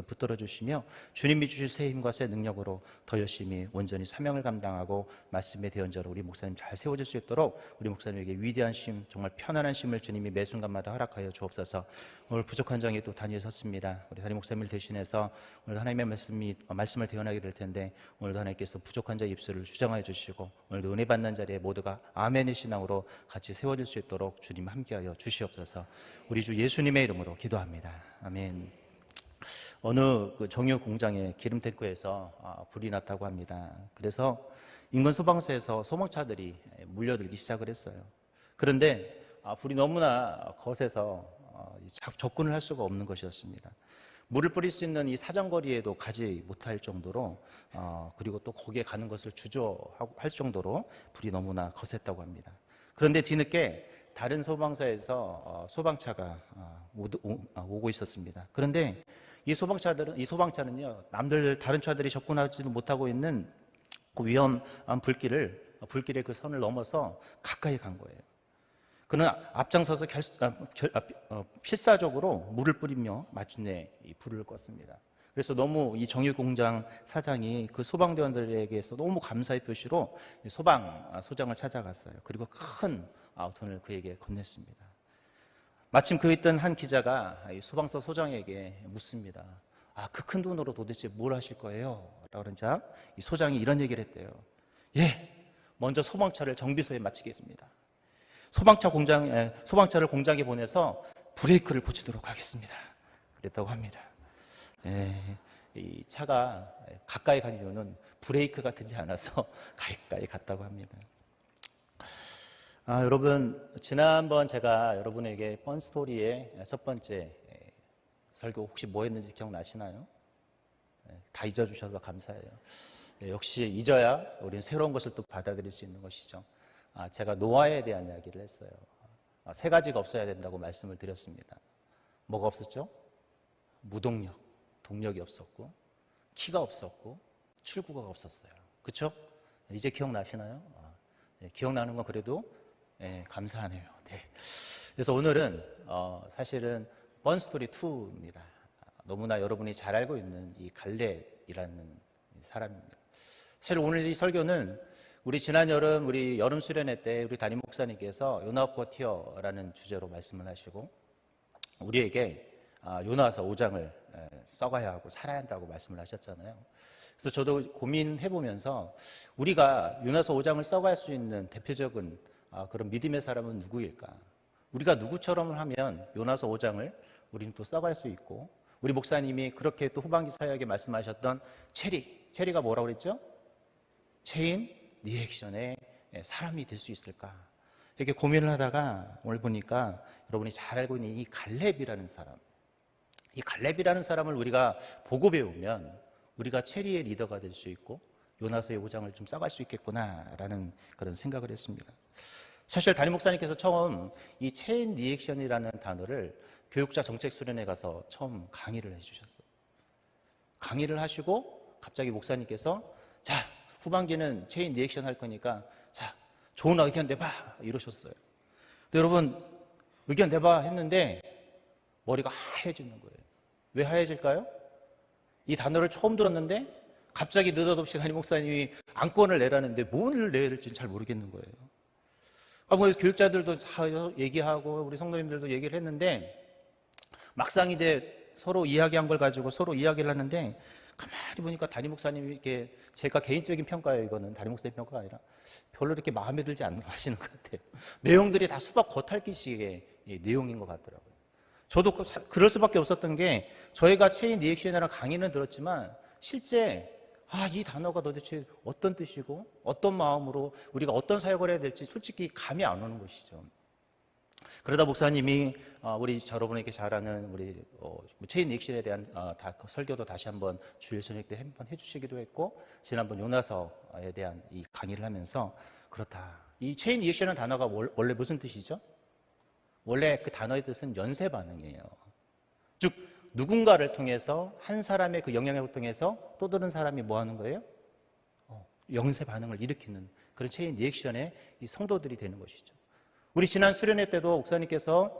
붙들어 주시며 주님이 주실 새 힘과 새 능력으로 더 열심히 온전히 사명을 감당하고 말씀의 대언자로 우리 목사님 잘 세워질 수 있도록 우리 목사님에게 위대한 심, 정말 편안한 심을 주님이 매 순간마다 허락하여 주옵소서. 오늘 부족한 정에 또 단위에 섰습니다. 우리 담임 목사님을 대신해서 오늘 하나님의 말씀을 대언하게 될 텐데 오늘도 하나님께서 부족한 자 입술을 주장하여 주시고 오늘도 은혜 받는 자리에 모두가 아멘의 신앙으로 같이 세워질 수 있도록 주님 함께하여 주시옵소서. 우리 주 예수님의 이름으로 기도합니다. 아멘. 어느 그 정유 공장의 기름 탱크에서 불이 났다고 합니다. 그래서 인근 소방서에서 소방차들이 몰려들기 시작을 했어요. 그런데 불이 너무나 거세서 접근을 할 수가 없는 것이었습니다. 물을 뿌릴 수 있는 이 사정거리에도 가지 못할 정도로 그리고 또 거기에 가는 것을 주저할 정도로 불이 너무나 거셌다고 합니다. 그런데 뒤늦게 다른 소방서에서 소방차가 오고 있었습니다. 그런데 이 소방차는요, 다른 차들이 접근하지도 못하고 있는 그 위험한 불길의 그 선을 넘어서 가까이 간 거예요. 그는 앞장서서 필사적으로 물을 뿌리며 마침내 이 불을 껐습니다. 그래서 너무 이 정유공장 사장이 그 소방대원들에게서 너무 감사의 표시로 소장을 찾아갔어요. 그리고 큰 돈을 그에게 건넸습니다. 마침 그 있던 한 기자가 소방서 소장에게 묻습니다. 그 큰 돈으로 도대체 뭘 하실 거예요? 라고 그러자 이 소장이 이런 얘기를 했대요. 먼저 소방차를 정비소에 마치겠습니다. 소방차를 공장에 보내서 브레이크를 고치도록 하겠습니다. 그랬다고 합니다. 이 차가 가까이 간 이유는 브레이크가 되지 않아서 가까이 갔다고 합니다. 여러분, 지난번 제가 여러분에게 뻔스토리의 첫 번째 설교 혹시 뭐 했는지 기억나시나요? 다 잊어주셔서 감사해요. 역시 잊어야 우리는 새로운 것을 또 받아들일 수 있는 것이죠. 제가 노아에 대한 이야기를 했어요. 3가지가 없어야 된다고 말씀을 드렸습니다. 뭐가 없었죠? 무동력, 동력이 없었고, 키가 없었고, 출구가 없었어요. 그렇죠? 이제 기억나시나요? 기억나는 건 그래도 감사하네요. 그래서 오늘은 사실은 뻔스토리 2입니다. 너무나 여러분이 잘 알고 있는 이 갈렙이라는 사람입니다. 사실 오늘 이 설교는 우리 지난 여름 우리 여름 수련회 때 우리 담임 목사님께서 요나 버티어라는 주제로 말씀을 하시고 우리에게 요나서 5장을 써가야 하고 살아야 한다고 말씀을 하셨잖아요. 그래서 저도 고민해보면서 우리가 요나서 5장을 써갈 수 있는 대표적인 그런 믿음의 사람은 누구일까? 우리가 누구처럼 하면 요나서 5장을 우리는 또 써갈 수 있고 우리 목사님이 그렇게 또 후반기 사역에 말씀하셨던 체리가 뭐라고 그랬죠? 체인 리액션의 사람이 될 수 있을까? 이렇게 고민을 하다가 오늘 보니까 여러분이 잘 알고 있는 이 갈렙이라는 사람, 이 갈렙이라는 사람을 우리가 보고 배우면 우리가 체리의 리더가 될 수 있고 요나서의 5장을 좀 써갈 수 있겠구나라는 그런 생각을 했습니다. 사실 담임 목사님께서 처음 이 체인 리액션이라는 단어를 교육자 정책 수련회 가서 처음 강의를 해주셨어요. 강의를 하시고 갑자기 목사님께서 자, 후반기는 체인 리액션 할 거니까 자, 좋은 의견 내봐 이러셨어요. 근데 여러분 의견 내봐 했는데 머리가 하얘지는 거예요. 왜 하얘질까요? 이 단어를 처음 들었는데 갑자기 느닷없이 담임 목사님이 안건을 내라는데 뭘 내야 될지 잘 모르겠는 거예요. 뭐 교육자들도 다 얘기하고 우리 성도님들도 얘기를 했는데 막상 이제 서로 이야기한 걸 가지고 서로 이야기를 하는데 가만히 보니까 담임 목사님이 이렇게 제가 개인적인 평가예요. 이거는 담임 목사님 평가가 아니라 별로 이렇게 마음에 들지 않는 하시는 것 같아요. 내용들이 다 수박 겉핥기식의 내용인 것 같더라고요. 저도 그럴 수밖에 없었던 게 저희가 체인 리액션이라는 강의는 들었지만 실제 이 단어가 도대체 어떤 뜻이고 어떤 마음으로 우리가 어떤 사역을 해야 될지 솔직히 감이 안 오는 것이죠. 그러다 목사님이 여러분에게 잘 아는 우리 체인 리액션에 대한 설교도 다시 한번 주일 저녁 때 한번 해주시기도 했고 지난번 요나서에 대한 이 강의를 하면서 그렇다. 이 체인 리액션이라는 단어가 원래 무슨 뜻이죠? 원래 그 단어의 뜻은 연쇄 반응이에요. 즉 누군가를 통해서 한 사람의 그 영향력을 통해서 또 다른 사람이 뭐 하는 거예요? 연쇄 반응을 일으키는 그런 체인 리액션의 이 성도들이 되는 것이죠. 우리 지난 수련회 때도 목사님께서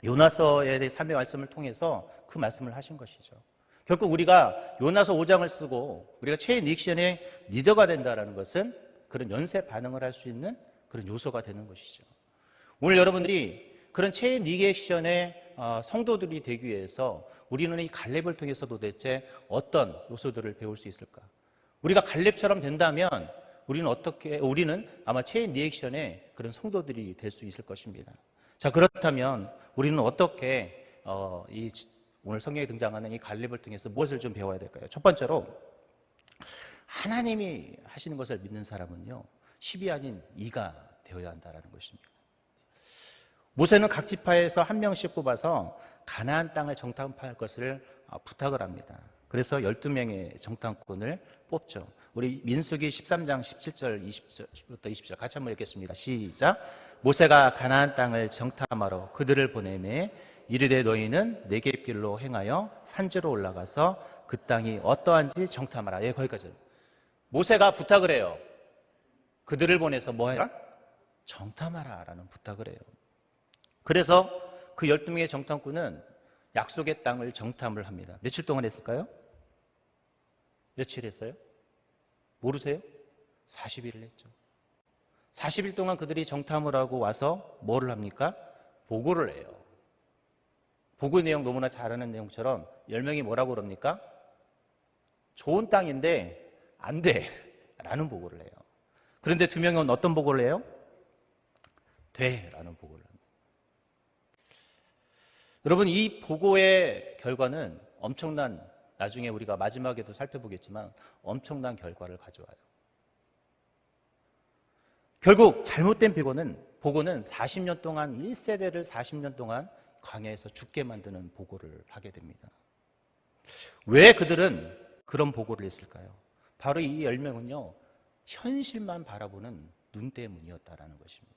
요나서에 대해 삶의 말씀을 통해서 그 말씀을 하신 것이죠. 결국 우리가 요나서 5장을 쓰고 우리가 체인 리액션의 리더가 된다는 것은 그런 연쇄 반응을 할 수 있는 그런 요소가 되는 것이죠. 오늘 여러분들이 그런 체인 리액션의 성도들이 되기 위해서 우리는 이 갈렙을 통해서 도대체 어떤 요소들을 배울 수 있을까? 우리가 갈렙처럼 된다면 우리는 아마 체인 리액션의 그런 성도들이 될 수 있을 것입니다. 자, 그렇다면 우리는 어떻게 오늘 성경에 등장하는 이 갈렙을 통해서 무엇을 좀 배워야 될까요? 첫 번째로 하나님이 하시는 것을 믿는 사람은요, 10이 아닌 2가 되어야 한다는 것입니다. 모세는 각 지파에서 한 명씩 뽑아서 가나안 땅을 정탐할 것을 부탁을 합니다. 그래서 12명의 정탐꾼을 뽑죠. 우리 민수기 13장 17절 20절부터 20절 같이 한번 읽겠습니다. 시작. 모세가 가나안 땅을 정탐하러 그들을 보내매 이르되 너희는 네겝길로 행하여 산지로 올라가서 그 땅이 어떠한지 정탐하라. 예, 거기까지. 모세가 부탁을 해요. 그들을 보내서 뭐 해라? 정탐하라 라는 부탁을 해요. 그래서 그 12명의 정탐꾼은 약속의 땅을 정탐을 합니다. 며칠 동안 했을까요? 며칠 했어요? 모르세요? 40일을 했죠. 40일 동안 그들이 정탐을 하고 와서 뭐를 합니까? 보고를 해요. 보고 내용 너무나 잘 아는 내용처럼 10명이 뭐라고 그럽니까? 좋은 땅인데 안 돼 라는 보고를 해요. 그런데 2명은 어떤 보고를 해요? 돼 라는 보고를 합니다. 여러분, 이 보고의 결과는 엄청난, 나중에 우리가 마지막에도 살펴보겠지만 엄청난 결과를 가져와요. 결국 잘못된 보고는 40년 동안 1세대를 40년 동안 광야에서 죽게 만드는 보고를 하게 됩니다. 왜 그들은 그런 보고를 했을까요? 바로 이 10명은요, 현실만 바라보는 눈 때문이었다라는 것입니다.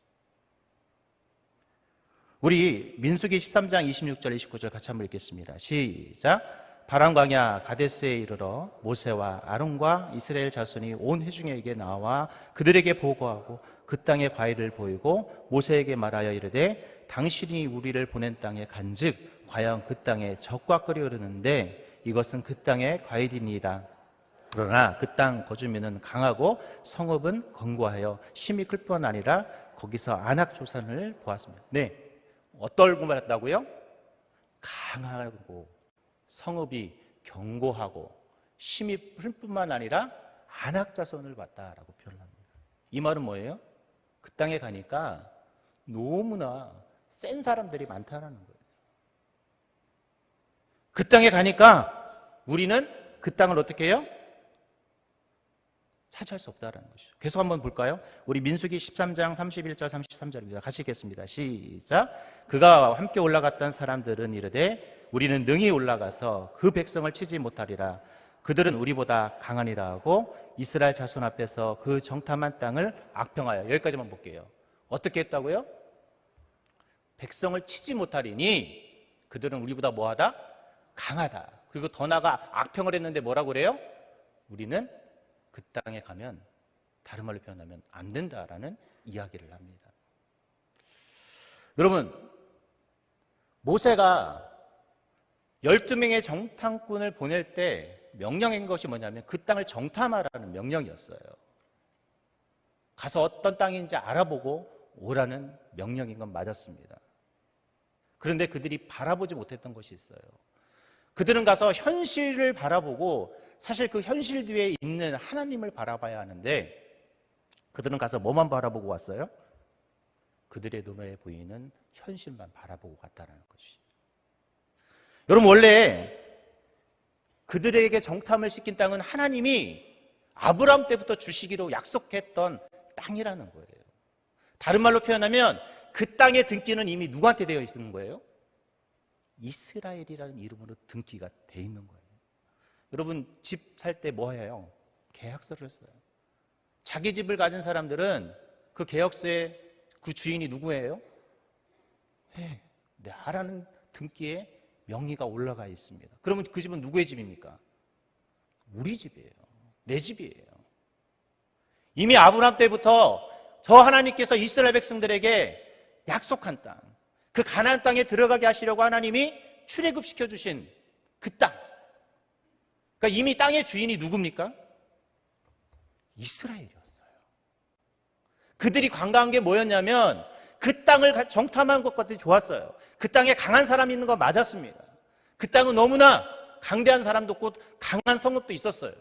우리 민수기 13장 26절 29절 같이 한번 읽겠습니다. 시작. 바람 광야 가데스에 이르러 모세와 아론과 이스라엘 자손이 온 회중에게 나와 그들에게 보고하고 그 땅의 과일을 보이고 모세에게 말하여 이르되 당신이 우리를 보낸 땅에 간즉 과연 그 땅에 적과 끓이 흐르는데 이것은 그 땅의 과일이니이다. 그러나 그 땅 거주민은 강하고 성읍은 견고하여 심히 클 뿐 아니라 거기서 안악 조산을 보았습니다. 네, 어떨고 말했다고요? 강하고 성읍이 견고하고 심히 클 뿐만 아니라 안악 자손을 봤다라고 표현합니다. 이 말은 뭐예요? 그 땅에 가니까 너무나 센 사람들이 많다는 거예요. 그 땅에 가니까 우리는 그 땅을 어떻게 해요? 차지할 수 없다는 것이죠. 계속 한번 볼까요? 우리 민수기 13장 31절 33절입니다. 같이 읽겠습니다. 시작. 그가 함께 올라갔던 사람들은 이르되 우리는 능히 올라가서 그 백성을 치지 못하리라. 그들은 우리보다 강하니라 하고 이스라엘 자손 앞에서 그 정탐한 땅을 악평하여. 여기까지만 볼게요. 어떻게 했다고요? 백성을 치지 못하리니 그들은 우리보다 뭐하다? 강하다. 그리고 더 나아가 악평을 했는데 뭐라고 그래요? 우리는 그 땅에 가면 다른 말로 표현하면 안 된다라는 이야기를 합니다. 여러분, 모세가 12명의 정탐꾼을 보낼 때 명령한 것이 뭐냐면 그 땅을 정탐하라는 명령이었어요. 가서 어떤 땅인지 알아보고 오라는 명령인 건 맞았습니다. 그런데 그들이 바라보지 못했던 것이 있어요. 그들은 가서 현실을 바라보고 사실 그 현실 뒤에 있는 하나님을 바라봐야 하는데 그들은 가서 뭐만 바라보고 왔어요? 그들의 눈에 보이는 현실만 바라보고 갔다는 것이죠. 여러분, 원래 그들에게 정탐을 시킨 땅은 하나님이 아브라함 때부터 주시기로 약속했던 땅이라는 거예요. 다른 말로 표현하면 그 땅의 등기는 이미 누구한테 되어 있는 거예요? 이스라엘이라는 이름으로 등기가 되어 있는 거예요. 여러분, 집 살 때 뭐 해요? 계약서를 써요. 자기 집을 가진 사람들은 그 계약서에 그 주인이 누구예요? 나라는 등기에 명의가 올라가 있습니다. 그러면 그 집은 누구의 집입니까? 우리 집이에요. 내 집이에요. 이미 아브라함 때부터 저 하나님께서 이스라엘 백성들에게 약속한 땅, 그 가나안 땅에 들어가게 하시려고 하나님이 출애굽시켜 주신 그 땅, 그러니까 이미 땅의 주인이 누굽니까? 이스라엘이었어요. 그들이 관광한 게 뭐였냐면 그 땅을 정탐한 것까지 좋았어요. 그 땅에 강한 사람이 있는 거 맞았습니다. 그 땅은 너무나 강대한 사람도 없고 강한 성읍도 있었어요.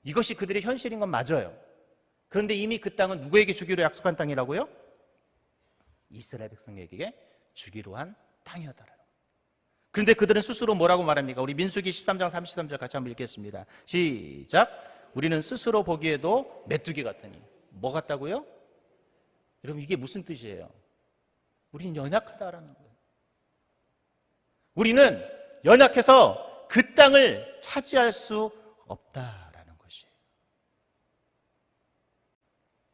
이것이 그들의 현실인 건 맞아요. 그런데 이미 그 땅은 누구에게 주기로 약속한 땅이라고요? 이스라엘 백성에게 주기로 한 땅이었다라는 거예요. 그런데 그들은 스스로 뭐라고 말합니까? 우리 민수기 13장 33절 같이 한번 읽겠습니다. 시작. 우리는 스스로 보기에도 메뚜기 같으니. 뭐 같다고요? 여러분, 이게 무슨 뜻이에요? 우리는 연약하다라는 거예요. 우리는 연약해서 그 땅을 차지할 수 없다라는 것이에요.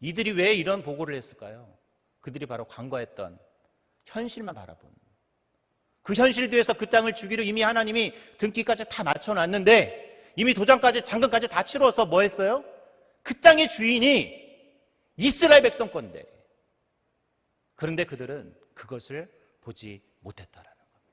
이들이 왜 이런 보고를 했을까요? 그들이 바로 간과했던 현실만 바라본, 그 현실 뒤에서 그 땅을 주기로 이미 하나님이 등기까지 다 맞춰놨는데 이미 도장까지 잔금까지 다 치러서 뭐 했어요? 그 땅의 주인이 이스라엘 백성 건데, 그런데 그들은 그것을 보지 못했다라는 겁니다.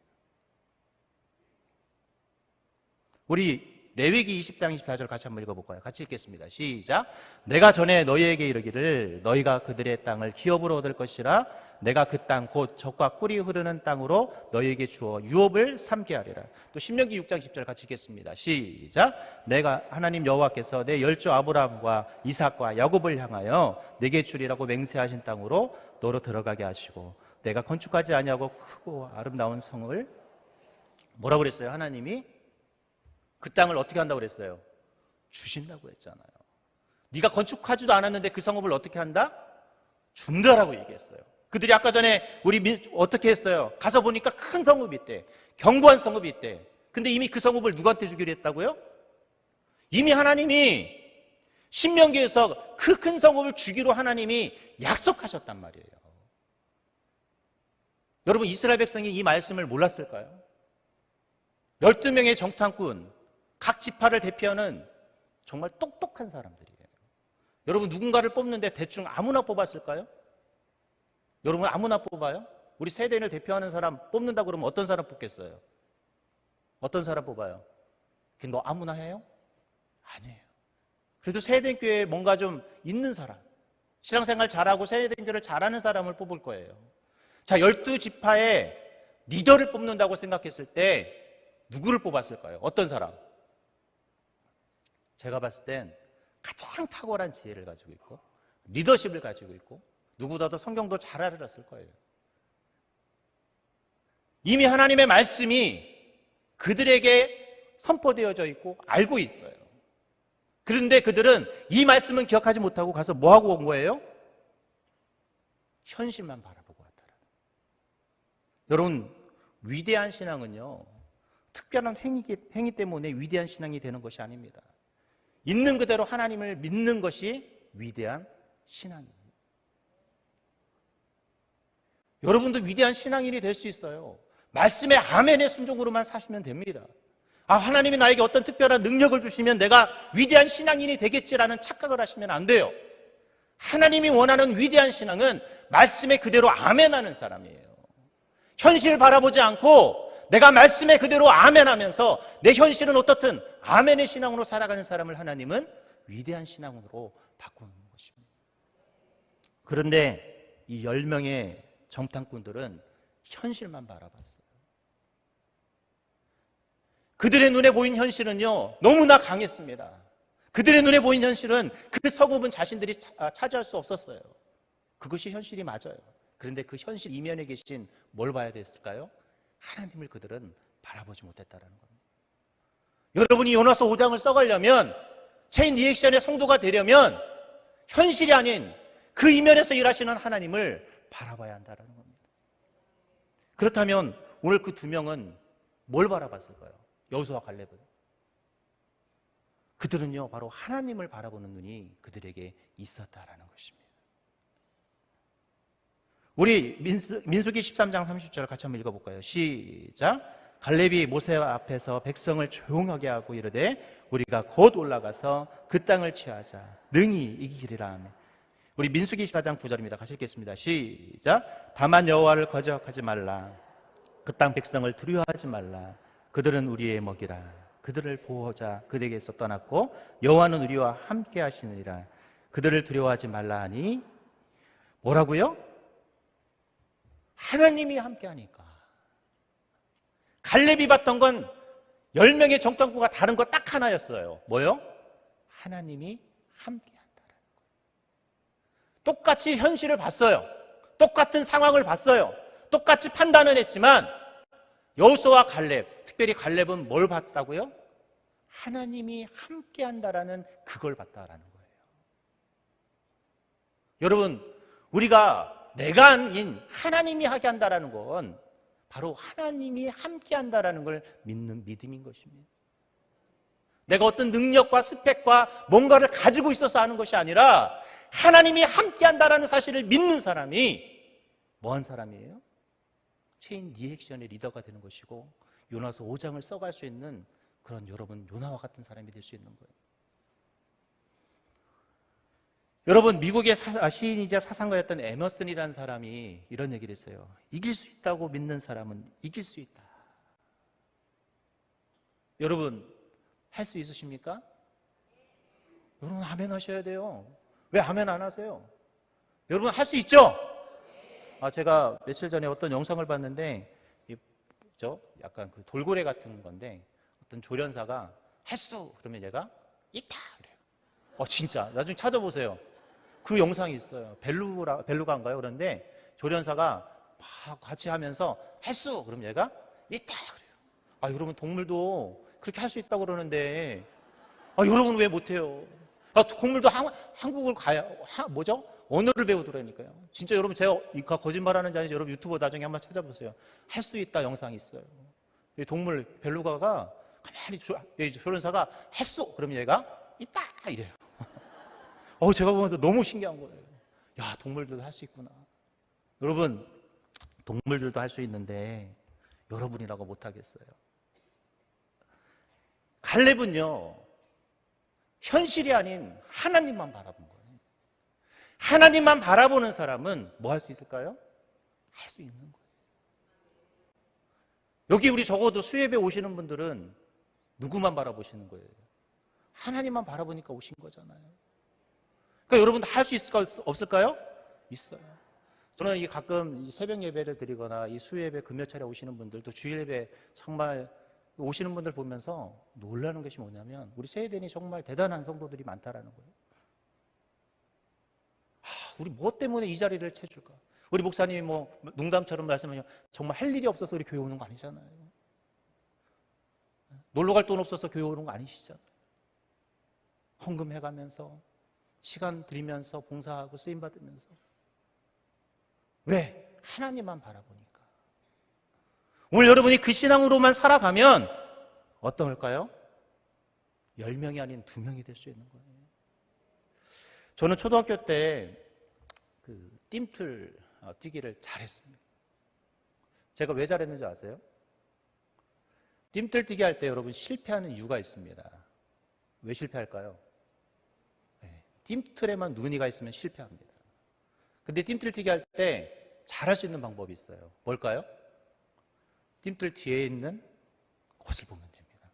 우리 레위기 20장 24절 같이 한번 읽어볼까요? 같이 읽겠습니다. 시작. 내가 전에 너희에게 이르기를 너희가 그들의 땅을 기업으로 얻을 것이라 내가 그 땅 곧 젖과 꿀이 흐르는 땅으로 너희에게 주어 유업을 삼게 하리라. 또 신명기 6장 10절 같이 읽겠습니다. 시작. 내가 하나님 여호와께서 내 열조 아브라함과 이삭과 야곱을 향하여 내게 주리라고 맹세하신 땅으로 너로 들어가게 하시고 내가 건축하지 아니하고 크고 아름다운 성을 뭐라고 그랬어요? 하나님이 그 땅을 어떻게 한다고 그랬어요? 주신다고 했잖아요. 네가 건축하지도 않았는데 그 성읍을 어떻게 한다? 준다라고 얘기했어요. 그들이 아까 전에 우리 어떻게 했어요? 가서 보니까 큰 성읍이 있대. 견고한 성읍이 있대. 근데 이미 그 성읍을 누구한테 주기로 했다고요? 이미 하나님이 신명기에서 그 큰 성읍을 주기로 하나님이 약속하셨단 말이에요. 여러분, 이스라엘 백성이 이 말씀을 몰랐을까요? 12명의 정탐꾼, 각 지파를 대표하는 정말 똑똑한 사람들이에요. 여러분, 누군가를 뽑는데 대충 아무나 뽑았을까요? 여러분, 아무나 뽑아요? 우리 세대인을 대표하는 사람 뽑는다 그러면 어떤 사람 뽑겠어요? 어떤 사람 뽑아요? 너 아무나 해요? 아니에요. 그래도 세대인교회에 뭔가 좀 있는 사람, 신앙생활 잘하고 세대인교회를 잘하는 사람을 뽑을 거예요. 자, 12지파의 리더를 뽑는다고 생각했을 때 누구를 뽑았을까요? 어떤 사람? 제가 봤을 땐 가장 탁월한 지혜를 가지고 있고 리더십을 가지고 있고 누구보다도 성경도 잘 알았을 거예요. 이미 하나님의 말씀이 그들에게 선포되어져 있고 알고 있어요. 그런데 그들은 이 말씀은 기억하지 못하고 가서 뭐하고 온 거예요? 현실만 바라보고 왔다라는. 여러분, 위대한 신앙은요, 특별한 행위 때문에 위대한 신앙이 되는 것이 아닙니다. 있는 그대로 하나님을 믿는 것이 위대한 신앙입니다. 여러분도 위대한 신앙인이 될 수 있어요. 말씀의 아멘의 순종으로만 사시면 됩니다. 아, 하나님이 나에게 어떤 특별한 능력을 주시면 내가 위대한 신앙인이 되겠지라는 착각을 하시면 안 돼요. 하나님이 원하는 위대한 신앙은 말씀에 그대로 아멘하는 사람이에요. 현실 바라보지 않고 내가 말씀에 그대로 아멘하면서 내 현실은 어떻든 아멘의 신앙으로 살아가는 사람을 하나님은 위대한 신앙으로 바꾸는 것입니다. 그런데 이 10명의 정탐꾼들은 현실만 바라봤어요. 그들의 눈에 보인 현실은요, 너무나 강했습니다. 그들의 눈에 보인 현실은 그 성읍은 자신들이 차지할 수 없었어요. 그것이 현실이 맞아요. 그런데 그 현실 이면에 계신 뭘 봐야 됐을까요? 하나님을 그들은 바라보지 못했다는 겁니다. 여러분이 요나서 5장을 써가려면, 체인 리액션의 성도가 되려면 현실이 아닌 그 이면에서 일하시는 하나님을 바라봐야 한다는 겁니다. 그렇다면 오늘 그 두 명은 뭘 바라봤을까요? 여호수아와 갈렙은. 그들은요, 바로 하나님을 바라보는 눈이 그들에게 있었다라는 것입니다. 우리 민수기 13장 30절 같이 한번 읽어볼까요? 시작. 갈렙이 모세 앞에서 백성을 조용하게 하고 이르되 우리가 곧 올라가서 그 땅을 취하자 능히 이기리라 하며. 우리 민수기 14장 9절입니다. 같이 읽겠습니다. 시작. 다만 여호와를 거역하지 말라. 그 땅 백성을 두려워하지 말라. 그들은 우리의 먹이라. 그들을 보호하자 그들에게서 떠났고 여호와는 우리와 함께 하시느니라. 그들을 두려워하지 말라 하니 뭐라고요? 하나님이 함께 하니까. 갈렙이 봤던 건 10명의 정탐꾼과 다른 거 딱 하나였어요. 뭐요? 하나님이 함께 한다는 거. 똑같이 현실을 봤어요. 똑같은 상황을 봤어요. 똑같이 판단을 했지만 여호수아와 갈렙, 특별히 갈렙은 뭘 봤다고요? 하나님이 함께 한다라는 그걸 봤다라는 거예요. 여러분, 우리가 내가 아닌 하나님이 하게 한다라는 건 바로 하나님이 함께 한다라는 걸 믿는 믿음인 것입니다. 내가 어떤 능력과 스펙과 뭔가를 가지고 있어서 하는 것이 아니라 하나님이 함께 한다라는 사실을 믿는 사람이 뭐한 사람이에요? 체인 리액션의 리더가 되는 것이고 요나서 5장을 써갈 수 있는 그런 여러분 요나와 같은 사람이 될 수 있는 거예요. 여러분, 미국의 시인이자 사상가였던 에머슨이라는 사람이 이런 얘기를 했어요. 이길 수 있다고 믿는 사람은 이길 수 있다. 여러분, 할 수 있으십니까? 여러분, 아멘 하셔야 돼요. 왜 아멘 안 하세요? 여러분, 할 수 있죠? 제가 며칠 전에 어떤 영상을 봤는데 약간 그 돌고래 같은 건데 어떤 조련사가 할 수! 그러면 얘가 있다! 그래요. 진짜 나중에 찾아보세요. 그 영상이 있어요. 벨루가인가요? 그런데 조련사가 막 같이 하면서 할 수! 그럼 얘가 있다! 그래요. 여러분, 동물도 그렇게 할 수 있다고 그러는데 여러분 왜 못해요? 동물도 한국을 가야 언어를 배우더라니까요. 진짜 여러분, 제가 거짓말하는지 아닌지 여러분 유튜브 나중에 한번 찾아보세요. 할 수 있다 영상이 있어요. 동물 벨루가가 가만히 조련사가 할 수! 그럼 얘가 있다! 이래요. 제가 보면서 너무 신기한 거예요. 야, 동물들도 할 수 있구나. 여러분, 동물들도 할 수 있는데 여러분이라고 못하겠어요. 갈렙은요, 현실이 아닌 하나님만 바라본 거예요. 하나님만 바라보는 사람은 뭐 할 수 있을까요? 할 수 있는 거예요. 여기 우리 적어도 수예배 오시는 분들은 누구만 바라보시는 거예요? 하나님만 바라보니까 오신 거잖아요. 그러니까 여러분 할 수 있을까요? 없을까요? 있어요. 저는 가끔 새벽 예배를 드리거나 이 수예배 금요 차례 오시는 분들, 또 주일 예배 정말 오시는 분들 보면서 놀라는 것이 뭐냐면 우리 세대니 정말 대단한 성도들이 많다라는 거예요. 우리 뭐 때문에 이 자리를 채줄까? 우리 목사님이 농담처럼 말씀하시면 정말 할 일이 없어서 우리 교회 오는 거 아니잖아요. 놀러 갈 돈 없어서 교회 오는 거 아니시잖아요. 헌금해가면서 시간 들이면서 봉사하고 쓰임받으면서. 왜? 하나님만 바라보니까. 오늘 여러분이 그 신앙으로만 살아가면 어떨까요? 10명이 아닌 2명이 될 수 있는 거예요. 저는 초등학교 때 띰틀 뛰기를 잘했습니다. 제가 왜 잘했는지 아세요? 띰틀 뛰기 할 때 여러분 실패하는 이유가 있습니다. 왜 실패할까요? 띰틀에만 눈이 가 있으면 실패합니다. 근데 띰틀 뛰기 할 때 잘할 수 있는 방법이 있어요. 뭘까요? 띰틀 뒤에 있는 것을 보면 됩니다.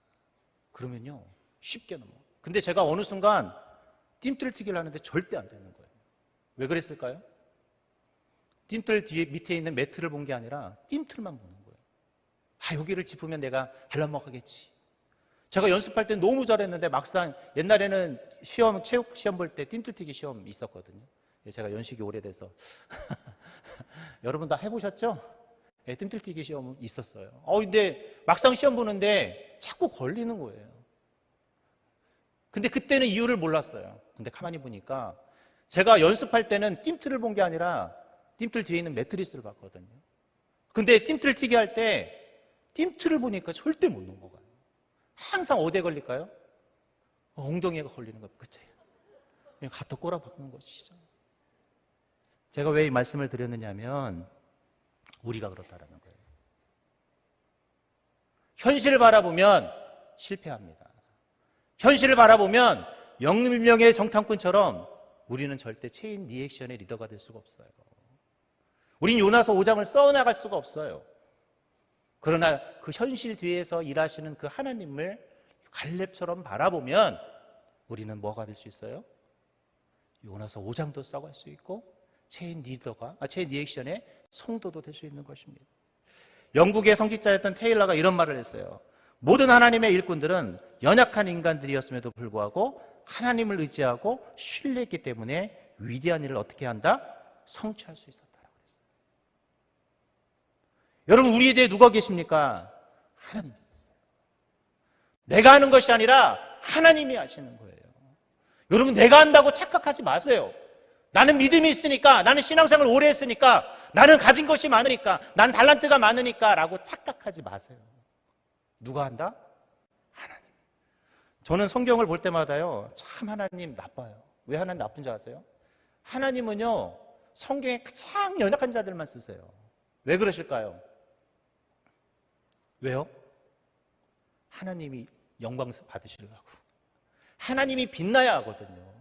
그러면요 쉽게 넘어. 근데 제가 어느 순간 띰틀 뛰기를 하는데 절대 안 되는 거예요. 왜 그랬을까요? 띰틀 뒤에 밑에 있는 매트를 본 게 아니라 띰틀만 보는 거예요. 여기를 짚으면 내가 잘 넘어가겠지. 제가 연습할 때 너무 잘했는데 막상 옛날에는 체육 시험 볼 때 띰틀뛰기 시험 있었거든요. 제가 연식이 오래돼서 여러분 다 해보셨죠? 띰틀뛰기 시험 있었어요. 근데 막상 시험 보는데 자꾸 걸리는 거예요. 근데 그때는 이유를 몰랐어요. 근데 가만히 보니까 제가 연습할 때는 띰틀을 본 게 아니라 띰틀 뒤에 있는 매트리스를 봤거든요. 근데 띰틀 튀기 할 때 띰틀을 보니까 절대 못 넘어가요. 항상 어디에 걸릴까요? 엉덩이가 걸리는 것 끝에. 그냥 갖다 꼬라박는 것이죠. 제가 왜 이 말씀을 드렸느냐면 우리가 그렇다라는 거예요. 현실을 바라보면 실패합니다. 현실을 바라보면 0명의 정탐꾼처럼 우리는 절대 체인 리액션의 리더가 될 수가 없어요. 우린 요나서 5장을 써나갈 수가 없어요. 그러나 그 현실 뒤에서 일하시는 그 하나님을 갈렙처럼 바라보면 우리는 뭐가 될 수 있어요? 요나서 5장도 써갈 수 있고 체인 리액션의 성도도 될 수 있는 것입니다. 영국의 성직자였던 테일러가 이런 말을 했어요. 모든 하나님의 일꾼들은 연약한 인간들이었음에도 불구하고 하나님을 의지하고 신뢰했기 때문에 위대한 일을 어떻게 한다? 성취할 수 있었다라고 그랬어요. 여러분, 우리에 대해 누가 계십니까? 하나님이 계세요. 내가 하는 것이 아니라 하나님이 하시는 거예요. 여러분, 내가 한다고 착각하지 마세요. 나는 믿음이 있으니까, 나는 신앙생활 오래 했으니까, 나는 가진 것이 많으니까, 나는 달란트가 많으니까 라고 착각하지 마세요. 누가 한다? 하나님. 저는 성경을 볼 때마다요, 참 하나님 나빠요. 왜 하나님 나쁜 줄 아세요? 하나님은요, 성경에 가장 연약한 자들만 쓰세요. 왜 그러실까요? 왜요? 하나님이 영광 받으시려고. 하나님이 빛나야 하거든요.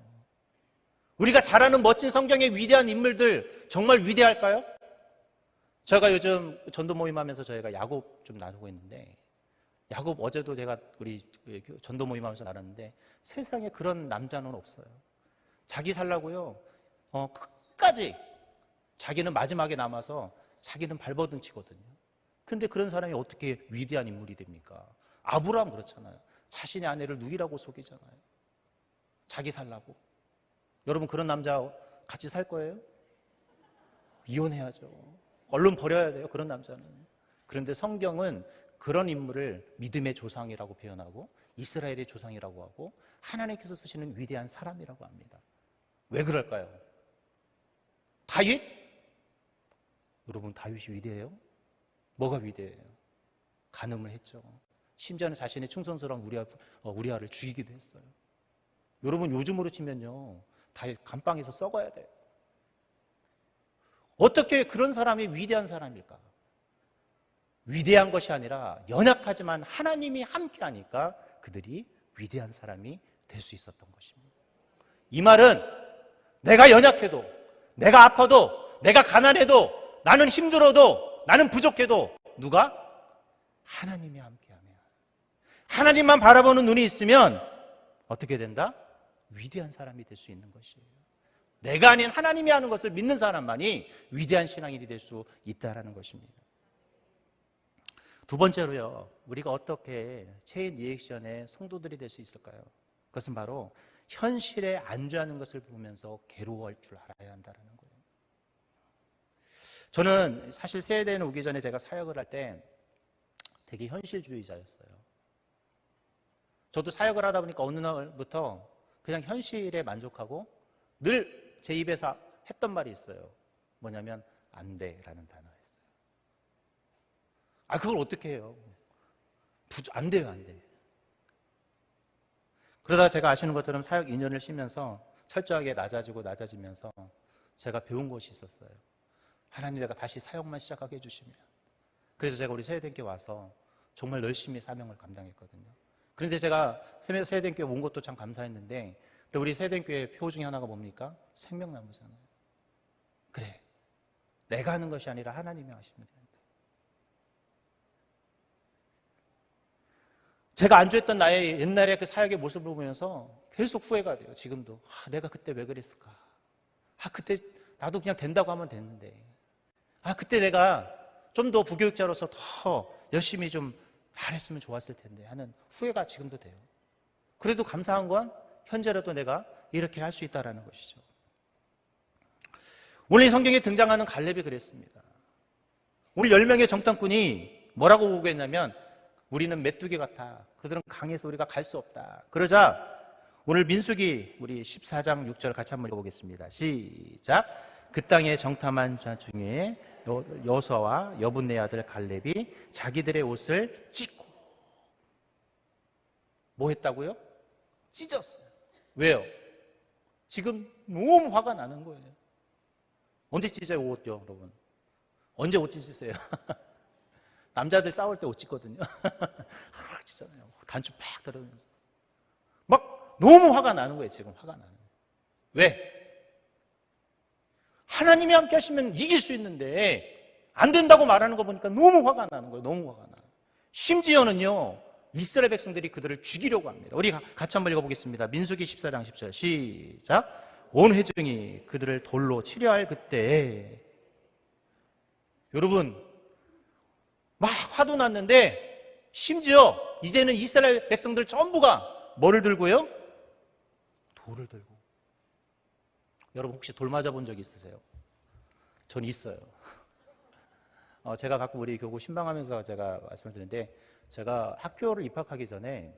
우리가 잘 아는 멋진 성경의 위대한 인물들 정말 위대할까요? 제가 요즘 전도 모임하면서 저희가 야곱 좀 나누고 있는데, 야곱 어제도 제가 우리 전도 모임하면서 나눴는데, 세상에 그런 남자는 없어요. 자기 살라고요, 끝까지 자기는 마지막에 남아서 자기는 발버둥 치거든요. 근데 그런 사람이 어떻게 위대한 인물이 됩니까? 아브라함 그렇잖아요. 자신의 아내를 누이라고 속이잖아요. 자기 살라고. 여러분, 그런 남자 같이 살 거예요? 이혼해야죠. 얼른 버려야 돼요, 그런 남자는. 그런데 성경은 그런 인물을 믿음의 조상이라고 표현하고 이스라엘의 조상이라고 하고 하나님께서 쓰시는 위대한 사람이라고 합니다. 왜 그럴까요? 다윗? 여러분, 다윗이 위대해요? 뭐가 위대해요? 간음을 했죠. 심지어는 자신의 충성스러운 우리아를 죽이기도 했어요. 여러분, 요즘으로 치면요, 다윗 감방에서 썩어야 돼요. 어떻게 그런 사람이 위대한 사람일까? 위대한 것이 아니라 연약하지만 하나님이 함께하니까 그들이 위대한 사람이 될 수 있었던 것입니다. 이 말은 내가 연약해도, 내가 아파도, 내가 가난해도, 나는 힘들어도, 나는 부족해도 누가? 하나님이 함께하면, 하나님만 바라보는 눈이 있으면 어떻게 된다? 위대한 사람이 될 수 있는 것이에요. 내가 아닌 하나님이 하는 것을 믿는 사람만이 위대한 신앙인이 될 수 있다는 것입니다. 두 번째로요, 우리가 어떻게 체인 리액션의 성도들이 될 수 있을까요? 그것은 바로 현실에 안주하는 것을 보면서 괴로워할 줄 알아야 한다는 거예요. 저는 사실 세대는 오기 전에 제가 사역을 할 때 되게 현실주의자였어요. 저도 사역을 하다 보니까 어느 날부터 그냥 현실에 만족하고 늘 제 입에서 했던 말이 있어요. 뭐냐면 안 돼라는 단어였어요. 그걸 어떻게 해요? 안 돼요, 안 돼. 그러다가 제가 아시는 것처럼 사역 2년을 쉬면서 철저하게 낮아지면서 제가 배운 것이 있었어요. 하나님, 내가 다시 사역만 시작하게 해주시면. 그래서 제가 우리 세대교회 와서 정말 열심히 사명을 감당했거든요. 그런데 제가 세대교회 온 것도 참 감사했는데, 우리 세대교회 표 중에 하나가 뭡니까? 생명나무잖아요. 그래, 내가 하는 것이 아니라 하나님이 하시면 된다. 제가 안주했던 나의 옛날의 그 사역의 모습을 보면서 계속 후회가 돼요. 지금도 내가 그때 왜 그랬을까? 그때 나도 그냥 된다고 하면 됐는데, 그때 내가 좀 더 부교육자로서 더 열심히 좀 잘했으면 좋았을 텐데 하는 후회가 지금도 돼요. 그래도 감사한 건 현재라도 내가 이렇게 할 수 있다는 것이죠. 오늘 성경에 등장하는 갈렙이 그랬습니다. 오늘 10명의 정탐꾼이 뭐라고 보고했냐면, 우리는 메뚜기 같아. 그들은 강해서 우리가 갈 수 없다. 그러자 오늘 민수기 우리 14장 6절 같이 한번 읽어보겠습니다. 시작. 그 땅에 정탐한 자 중에 여호수아와 여분네 아들 갈렙이 자기들의 옷을 찢고, 뭐 했다고요? 찢었어요. 왜요? 지금 너무 화가 나는 거예요. 언제 찢어요, 옷요, 여러분? 언제 옷 찢으세요? 남자들 싸울 때 옷 찢거든요. 찢잖아요. 단추 팍 들어오면서. 막 너무 화가 나는 거예요, 지금 화가 나는 거예요. 왜? 하나님이 함께 하시면 이길 수 있는데 안 된다고 말하는 거 보니까 너무 화가 나는 거예요. 너무 화가 나요. 심지어는요, 이스라엘 백성들이 그들을 죽이려고 합니다. 우리 같이 한번 읽어보겠습니다. 민수기 14장 10절 시작. 온 회중이 그들을 돌로 치려할 그때에, 여러분 막 화도 났는데 심지어 이제는 이스라엘 백성들 전부가 뭐를 들고요? 돌을 들고. 여러분 혹시 돌 맞아본 적 있으세요? 전 있어요. 제가 가끔 우리 교구 신방하면서 제가 말씀을 드리는데, 제가 학교를 입학하기 전에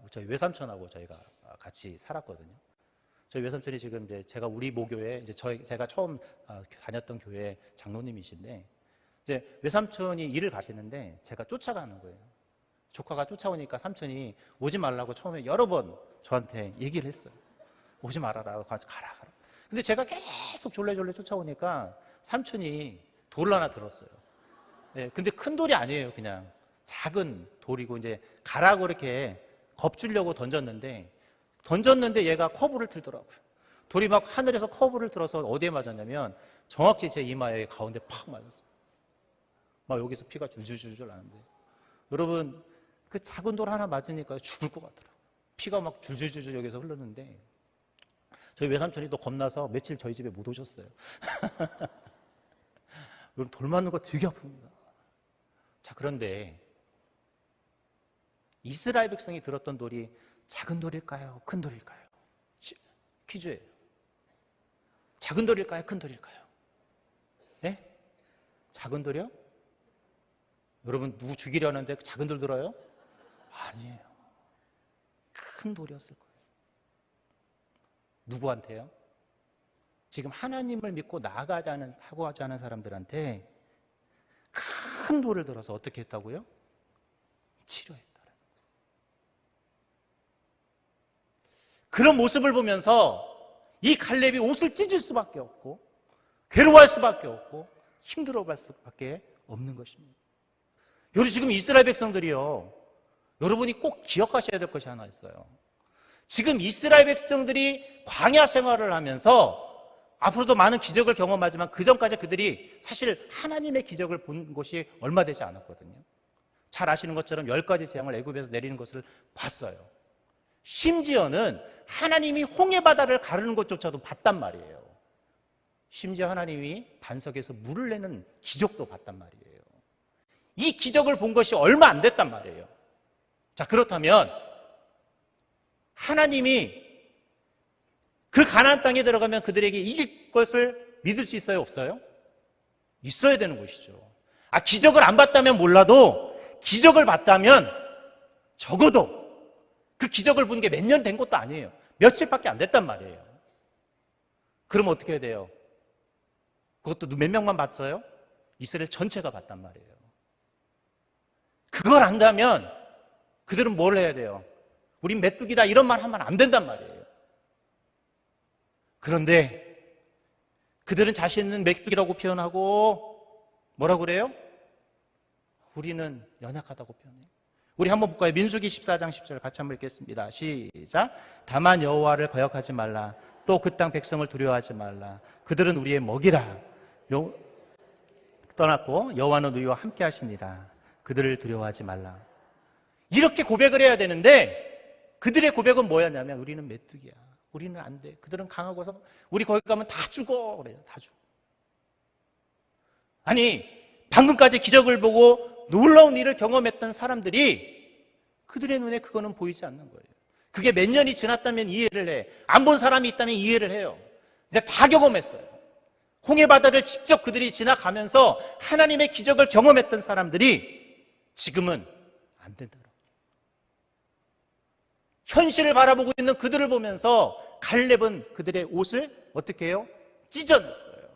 저희 외삼촌하고 저희가 같이 살았거든요. 저희 외삼촌이 지금 이제 제가 우리 모교에 이제 제가 처음 다녔던 교회 장로님이신데, 이제 외삼촌이 일을 가시는데 제가 쫓아가는 거예요. 조카가 쫓아오니까 삼촌이 오지 말라고 처음에 여러 번 저한테 얘기를 했어요. 오지 말아라, 가라. 근데 제가 계속 졸래졸래 쫓아오니까 삼촌이 돌을 하나 들었어요. 네, 근데 큰 돌이 아니에요. 그냥 작은 돌이고, 이제 가라고 이렇게 겁주려고 던졌는데 얘가 커브를 틀더라고요. 돌이 막 하늘에서 커브를 틀어서 어디에 맞았냐면 정확히 제 이마에 가운데 팍 맞았어요. 막 여기서 피가 줄줄줄 나는데, 여러분 그 작은 돌 하나 맞으니까 죽을 것 같더라고요. 피가 막 줄줄줄 여기서 흐르는데, 저희 외삼촌이 또 겁나서 며칠 저희 집에 못 오셨어요. 여러분 돌 맞는 거 되게 아픕니다. 자, 그런데 이스라엘 백성이 들었던 돌이 작은 돌일까요? 큰 돌일까요? 퀴즈예요. 작은 돌일까요? 큰 돌일까요? 네? 작은 돌이요? 여러분 누구 죽이려는데 작은 돌 들어요? 아니에요. 큰 돌이었을 거예요. 누구한테요? 지금 하나님을 믿고 하고 하지 않은 사람들한테 큰 돌을 들어서 어떻게 했다고요? 치료했다. 그런 모습을 보면서 이 갈렙이 옷을 찢을 수밖에 없고, 괴로워할 수밖에 없고, 힘들어할 수밖에 없는 것입니다. 여러분 지금 이스라엘 백성들이요, 여러분이 꼭 기억하셔야 될 것이 하나 있어요. 지금 이스라엘 백성들이 광야 생활을 하면서 앞으로도 많은 기적을 경험하지만, 그 전까지 그들이 사실 하나님의 기적을 본 것이 얼마 되지 않았거든요. 잘 아시는 것처럼 10가지 재앙을 애굽에서 내리는 것을 봤어요. 심지어는 하나님이 홍해바다를 가르는 것조차도 봤단 말이에요. 심지어 하나님이 반석에서 물을 내는 기적도 봤단 말이에요. 이 기적을 본 것이 얼마 안 됐단 말이에요. 자, 그렇다면 하나님이 그 가나안 땅에 들어가면 그들에게 이길 것을 믿을 수 있어요? 없어요? 있어야 되는 것이죠. 기적을 안 봤다면 몰라도, 기적을 봤다면 적어도 그 기적을 본 게 몇 년 된 것도 아니에요. 며칠밖에 안 됐단 말이에요. 그럼 어떻게 해야 돼요? 그것도 몇 명만 봤어요? 이스라엘 전체가 봤단 말이에요. 그걸 안다면 그들은 뭘 해야 돼요? 우린 메뚜기다, 이런 말 하면 안 된단 말이에요. 그런데 그들은 자신은 메뚜기라고 표현하고 뭐라고 그래요? 우리는 연약하다고 표현해요. 우리 한번 볼까요? 민수기 14장 10절 같이 한번 읽겠습니다. 시작. 다만 여호와를 거역하지 말라. 또 그 땅 백성을 두려워하지 말라. 그들은 우리의 먹이라. 떠났고 여호와는 우리와 함께 하시니라. 그들을 두려워하지 말라. 이렇게 고백을 해야 되는데, 그들의 고백은 뭐였냐면 우리는 메뚜기야. 우리는 안 돼. 그들은 강하고서 우리 거기 가면 다 죽어. 그래요. 다 죽어. 아니, 방금까지 기적을 보고 놀라운 일을 경험했던 사람들이, 그들의 눈에 그거는 보이지 않는 거예요. 그게 몇 년이 지났다면 이해를 해. 안 본 사람이 있다면 이해를 해요. 근데 다 경험했어요. 홍해바다를 직접 그들이 지나가면서 하나님의 기적을 경험했던 사람들이 지금은 안 된다. 현실을 바라보고 있는 그들을 보면서 갈렙은 그들의 옷을 어떻게 해요? 찢어냈어요.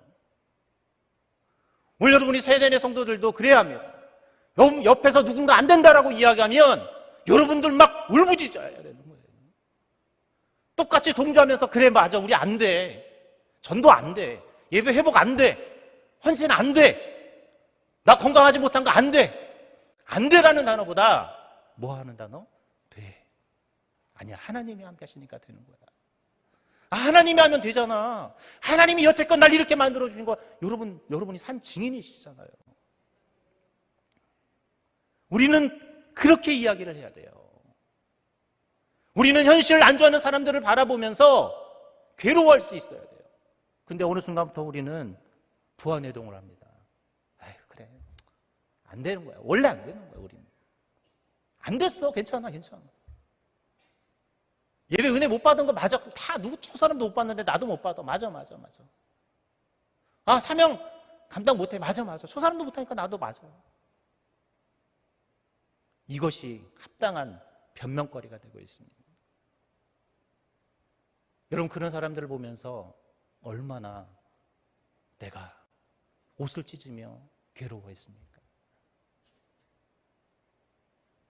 오늘 여러분이 세대의 성도들도 그래야 합니다. 옆에서 누군가 안 된다라고 이야기하면 여러분들 막 울부짖어야 되는 거예요. 똑같이 동조하면서, 그래 맞아, 우리 안 돼, 전도 안 돼, 예배 회복 안 돼, 헌신 안 돼, 나 건강하지 못한 거 안 돼, 안 돼라는 단어보다 뭐 하는 단어? 돼. 아니야, 하나님이 함께 하시니까 되는 거야. 하나님이 하면 되잖아. 하나님이 여태껏 날 이렇게 만들어주신 거, 여러분이 산 증인이시잖아요. 우리는 그렇게 이야기를 해야 돼요. 우리는 현실을 안주하는 사람들을 바라보면서 괴로워할 수 있어야 돼요. 근데 어느 순간부터 우리는 부안해동을 합니다. 아유, 그래. 안 되는 거야. 원래 안 되는 거야, 우리는. 안 됐어. 괜찮아, 괜찮아. 예배 은혜 못 받은 거 맞아. 다 저 사람도 못 받는데 나도 못 받아. 맞아. 아, 사명 감당 못해. 맞아. 저 사람도 못하니까 나도 맞아. 이것이 합당한 변명거리가 되고 있습니다. 여러분, 그런 사람들을 보면서 얼마나 내가 옷을 찢으며 괴로워했습니까?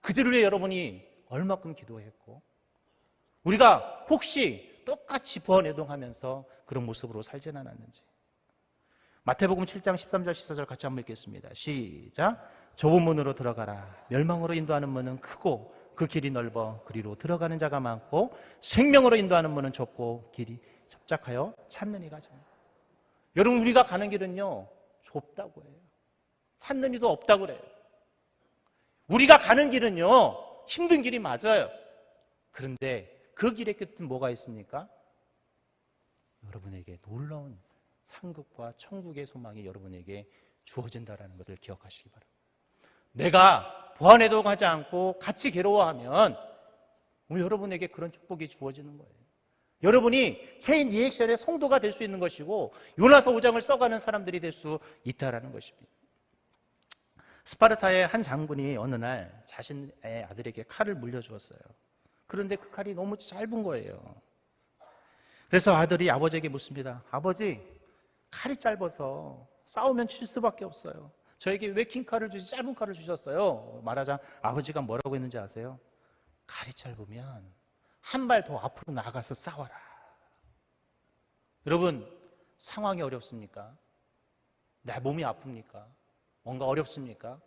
그들을 위해 여러분이 얼마큼 기도했고, 우리가 혹시 똑같이 부언해동하면서 그런 모습으로 살지는 않았는지. 마태복음 7장 13절 14절 같이 한번 읽겠습니다. 시작. 좁은 문으로 들어가라. 멸망으로 인도하는 문은 크고 그 길이 넓어 그리로 들어가는 자가 많고 생명으로 인도하는 문은 좁고 길이 협착하여 찾는 이가 적다. 여러분, 우리가 가는 길은요 좁다고 해요. 찾는 이도 없다고 그래요. 우리가 가는 길은요 힘든 길이 맞아요. 그런데 그 길의 끝은 뭐가 있습니까? 여러분에게 놀라운 상급과 천국의 소망이 여러분에게 주어진다는 것을 기억하시기 바랍니다. 내가 부안해동하지 않고 같이 괴로워하면 오늘 여러분에게 그런 축복이 주어지는 거예요. 여러분이 체인 리액션의 성도가 될 수 있는 것이고 요나서 5장을 써가는 사람들이 될 수 있다는 것입니다. 스파르타의 한 장군이 어느 날 자신의 아들에게 칼을 물려주었어요. 그런데 그 칼이 너무 짧은 거예요. 그래서 아들이 아버지에게 묻습니다. 아버지, 칼이 짧아서 싸우면 칠 수밖에 없어요. 저에게 왜 긴 칼을 주지 짧은 칼을 주셨어요? 말하자 아버지가 뭐라고 했는지 아세요? 칼이 짧으면 한 발 더 앞으로 나가서 싸워라. 여러분, 상황이 어렵습니까? 내 몸이 아픕니까? 뭔가 어렵습니까?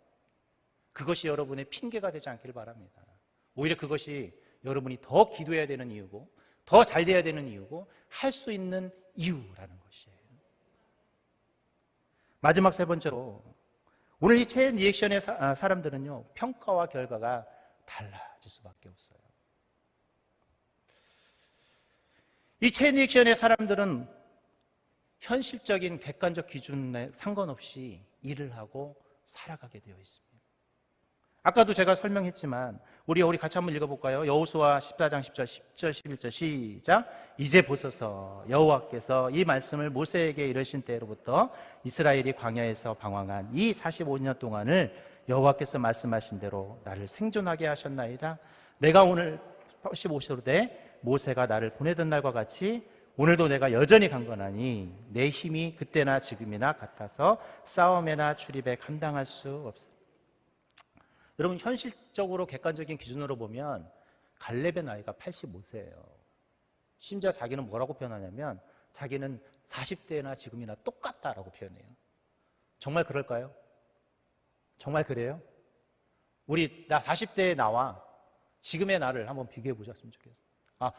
그것이 여러분의 핑계가 되지 않기를 바랍니다. 오히려 그것이 여러분이 더 기도해야 되는 이유고 더 잘 돼야 되는 이유고 할 수 있는 이유라는 것이에요. 마지막 세 번째로, 오늘 이 체인 리액션의 사람들은요 평가와 결과가 달라질 수밖에 없어요. 이 체인 리액션의 사람들은 현실적인 객관적 기준에 상관없이 일을 하고 살아가게 되어 있습니다. 아까도 제가 설명했지만 우리 같이 한번 읽어볼까요? 여호수아 14장 10절 11절 시작. 이제 보소서 여호와께서 이 말씀을 모세에게 이르신 때로부터 이스라엘이 광야에서 방황한 이 45년 동안을 여호와께서 말씀하신 대로 나를 생존하게 하셨나이다. 내가 오늘 85세로 모세가 나를 보내던 날과 같이 오늘도 내가 여전히 강건하니 내 힘이 그때나 지금이나 같아서 싸움에나 출입에 감당할 수 없습니다. 여러분, 현실적으로 객관적인 기준으로 보면 갈렙의 나이가 85세예요. 심지어 자기는 뭐라고 표현하냐면 자기는 40대나 지금이나 똑같다라고 표현해요. 정말 그럴까요? 정말 그래요? 나 40대의 나와 지금의 나를 한번 비교해 보셨으면 좋겠어요.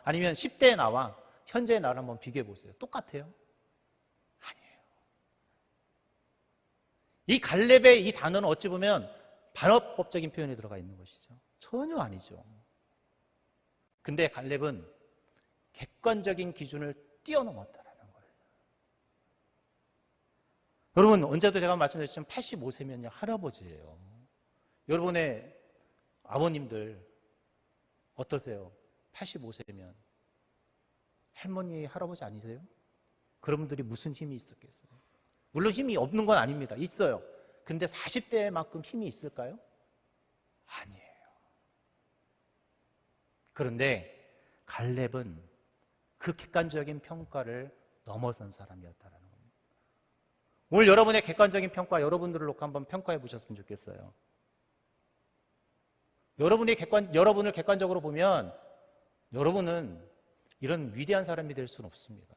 아니면 10대의 나와 현재의 나를 한번 비교해 보세요. 똑같아요? 아니에요. 이 갈렙의 이 단어는 어찌 보면 반어법적인 표현이 들어가 있는 것이죠. 전혀 아니죠. 근데 갈렙은 객관적인 기준을 뛰어넘었다라는 거예요. 여러분, 언제도 제가 말씀드렸지만 85세면요 할아버지예요. 여러분의 아버님들 어떠세요? 85세면 할머니, 할아버지 아니세요? 그런 분들이 무슨 힘이 있었겠어요? 물론 힘이 없는 건 아닙니다. 있어요. 근데 40대만큼 힘이 있을까요? 아니에요. 그런데 갈렙은 그 객관적인 평가를 넘어선 사람이었다는 겁니다. 오늘 여러분의 객관적인 평가, 여러분들을 놓고 한번 평가해 보셨으면 좋겠어요. 여러분을 객관적으로 보면 여러분은 이런 위대한 사람이 될 수는 없습니다.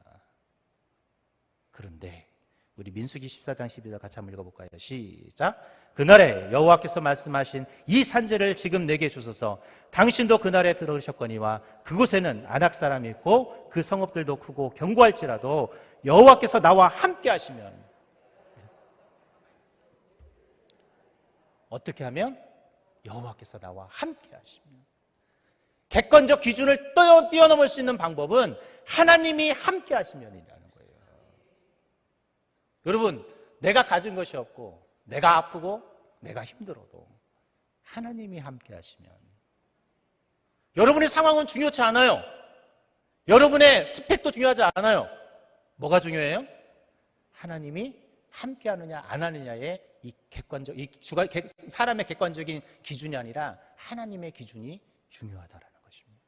그런데 우리 민수기 14장 12절 같이 한번 읽어볼까요? 시작. 그날에 여호와께서 말씀하신 이 산지를 지금 내게 주소서. 당신도 그날에 들어오셨거니와 그곳에는 아낙 사람이 있고 그 성읍들도 크고 견고할지라도 여호와께서 나와 함께 하시면 어떻게 하면? 여호와께서 나와 함께 하시면. 객관적 기준을 뛰어넘을 수 있는 방법은 하나님이 함께 하시면이라는 거예요. 여러분, 내가 가진 것이 없고 내가 아프고 내가 힘들어도 하나님이 함께 하시면, 여러분의 상황은 중요치 않아요. 여러분의 스펙도 중요하지 않아요. 뭐가 중요해요? 하나님이 함께 하느냐 안 하느냐의 이 사람의 객관적인 기준이 아니라 하나님의 기준이 중요하다라는 것입니다.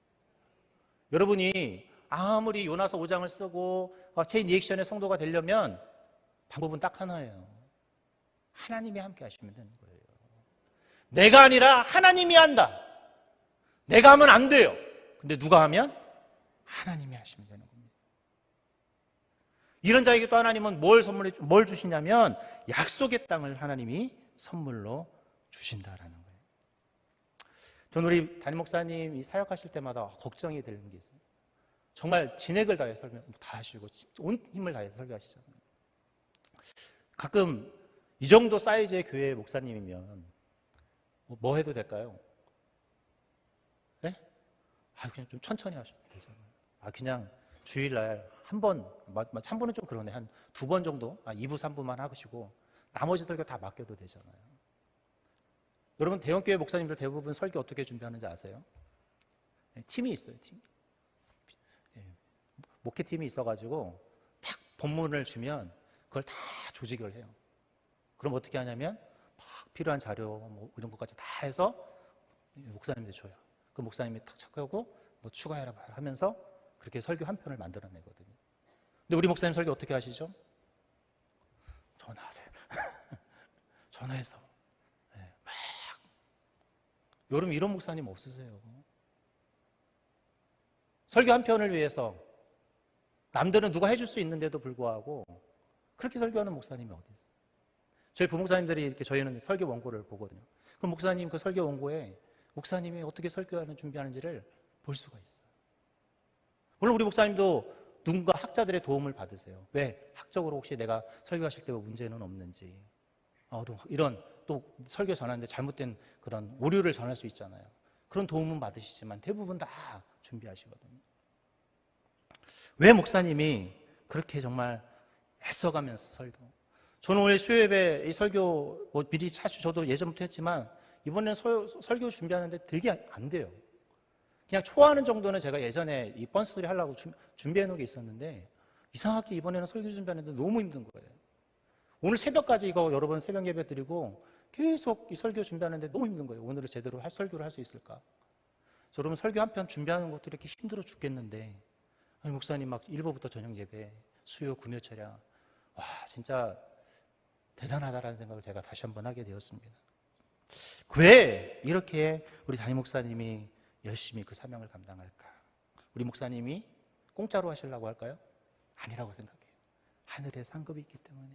여러분이 아무리 요나서 5장을 쓰고 체인 리액션의 성도가 되려면 방법은 딱 하나예요. 하나님이 함께 하시면 되는 거예요. 내가 아니라 하나님이 한다. 내가 하면 안 돼요. 근데 누가 하면? 하나님이 하시면 되는 겁니다. 이런 자에게 또 하나님은 뭘 주시냐면 약속의 땅을 하나님이 선물로 주신다라는 거예요. 저는 우리 담임 목사님이 사역하실 때마다 걱정이 되는 게 있어요. 정말 진액을 다해서 설교 다 하시고 온 힘을 다해서 설교하시잖아요. 가끔 이 정도 사이즈의 교회 목사님이면 뭐 해도 될까요? 네? 그냥 좀 천천히 하셔도 되잖아요. 그냥 주일날 한 번은 좀 그러네. 한 2번 정도, 2부, 3부만 하시고 나머지 설교 다 맡겨도 되잖아요. 여러분, 대형교회 목사님들 대부분 설교 어떻게 준비하는지 아세요? 팀이 있어요, 팀. 목회팀이 있어가지고 딱 본문을 주면 그걸 다 조직을 해요. 그럼 어떻게 하냐면 막 필요한 자료 뭐 이런 것까지 다 해서 목사님한테 줘요. 그 목사님이 탁 체크하고 뭐 추가해라 하면서 그렇게 설교 한 편을 만들어내거든요. 근데 우리 목사님 설교 어떻게 하시죠? 전화하세요. 전화해서 막. 여러분, 이런 목사님 없으세요? 설교 한 편을 위해서 남들은 누가 해줄 수 있는데도 불구하고 그렇게 설교하는 목사님이 어디 있어요? 저희 부목사님들이 이렇게 저희는 설교 원고를 보거든요. 그럼 목사님 그 설교 원고에 목사님이 어떻게 설교하는 준비하는지를 볼 수가 있어요. 물론 우리 목사님도 누군가 학자들의 도움을 받으세요. 왜? 학적으로 혹시 내가 설교하실 때 문제는 없는지, 이런 또 설교 전하는데 잘못된 그런 오류를 전할 수 있잖아요. 그런 도움은 받으시지만 대부분 다 준비하시거든요. 왜 목사님이 그렇게 정말 애써가면서 설교? 저는 오늘 수요예배 이 설교 미리 사실 저도 예전부터 했지만 이번에는 설교 준비하는데 되게 안 돼요. 그냥 초하는 정도는 제가 예전에 이 뻔스토리 하려고 준비해 놓은 게 있었는데 이상하게 이번에는 설교 준비하는데 너무 힘든 거예요. 오늘 새벽까지 이거 여러분 새벽 예배 드리고 계속 이 설교 준비하는데 너무 힘든 거예요. 오늘은 제대로 설교를 할 수 있을까? 여러분, 설교 한 편 준비하는 것도 이렇게 힘들어 죽겠는데 목사님 막 일부부터 저녁 예배, 수요, 금요 철야, 와 진짜 대단하다라는 생각을 제가 다시 한번 하게 되었습니다. 왜 이렇게 우리 담임 목사님이 열심히 그 사명을 감당할까? 우리 목사님이 공짜로 하시려고 할까요? 아니라고 생각해요. 하늘에 상급이 있기 때문에,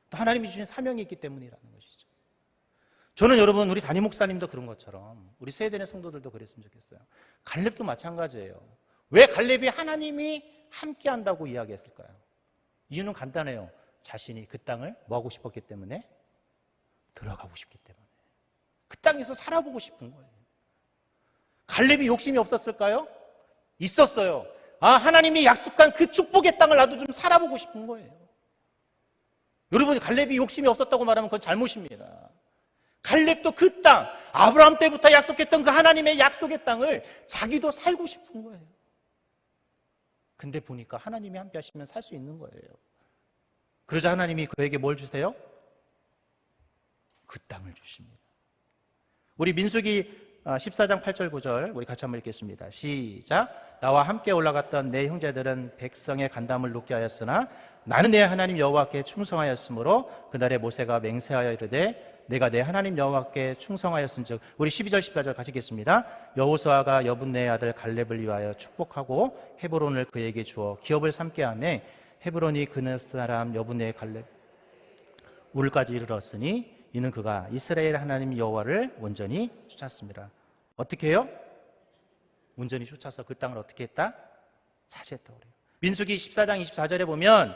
또 하나님이 주신 사명이 있기 때문이라는 것이죠. 저는 여러분, 우리 담임 목사님도 그런 것처럼 우리 세대의 성도들도 그랬으면 좋겠어요. 갈렙도 마찬가지예요. 왜 갈렙이 하나님이 함께 한다고 이야기했을까요? 이유는 간단해요. 자신이 그 땅을 뭐 하고 싶었기 때문에? 들어가고 싶기 때문에. 그 땅에서 살아보고 싶은 거예요. 갈렙이 욕심이 없었을까요? 있었어요. 하나님이 약속한 그 축복의 땅을 나도 좀 살아보고 싶은 거예요. 여러분, 갈렙이 욕심이 없었다고 말하면 그건 잘못입니다. 갈렙도 그 땅, 아브라함 때부터 약속했던 그 하나님의 약속의 땅을 자기도 살고 싶은 거예요. 근데 보니까 하나님이 함께 하시면 살 수 있는 거예요. 그러자 하나님이 그에게 뭘 주세요? 그 땅을 주십니다. 우리 민수기 14장 8절 9절 우리 같이 한번 읽겠습니다. 시작. 나와 함께 올라갔던 내 형제들은 백성의 간담을 놓게 하였으나 나는 내 하나님 여호와께 충성하였으므로 그날에 모세가 맹세하여 이르되 내가 내 하나님 여호와께 충성하였은즉. 우리 12절 14절 같이 읽겠습니다. 여호수아가 여분네의 아들 갈렙을 위하여 축복하고 헤브론을 그에게 주어 기업을 삼게 하매 헤브론이 그네 사람 여분네의 갈렙 울까지 이르렀으니 이는 그가 이스라엘 하나님 여호와를 온전히 쫓았습니다. 어떻게 해요? 온전히 쫓아서 그 땅을 어떻게 했다? 차지했다고 그래요. 민수기 14장 24절에 보면